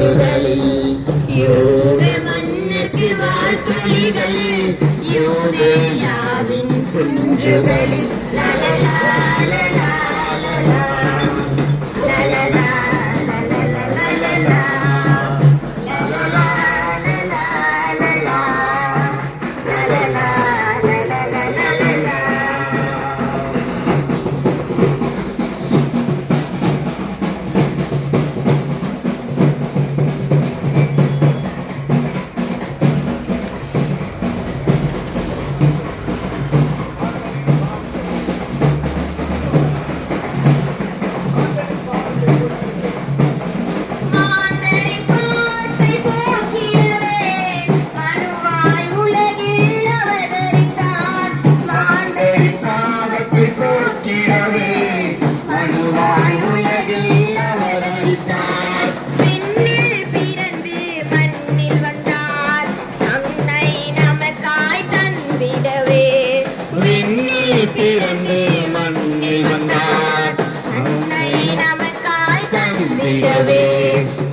குன்றுகளில் யூத மன்னர்க்கு வாழ்த்தொழிகள் யூதேயாவின் குன்றுகளில் லலலா லலலா லலலா லலலா பிறந்து மண்ணில் வந்தார் அன்னை நமக்காய் தந்திடவே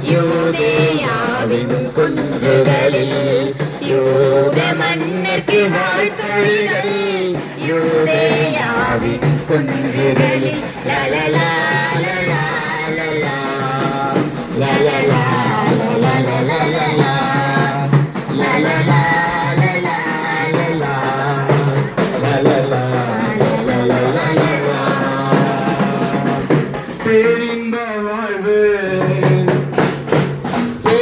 யூதேயாவின் குன்றுகளில் யூத மன்னர்க்கு வாழ்த்தொழிகள் யூதேயாவின் குன்றுகளில் லலலா லலலா லலலா லலலா லலலா லலலா பேரின்ப வாழ்வு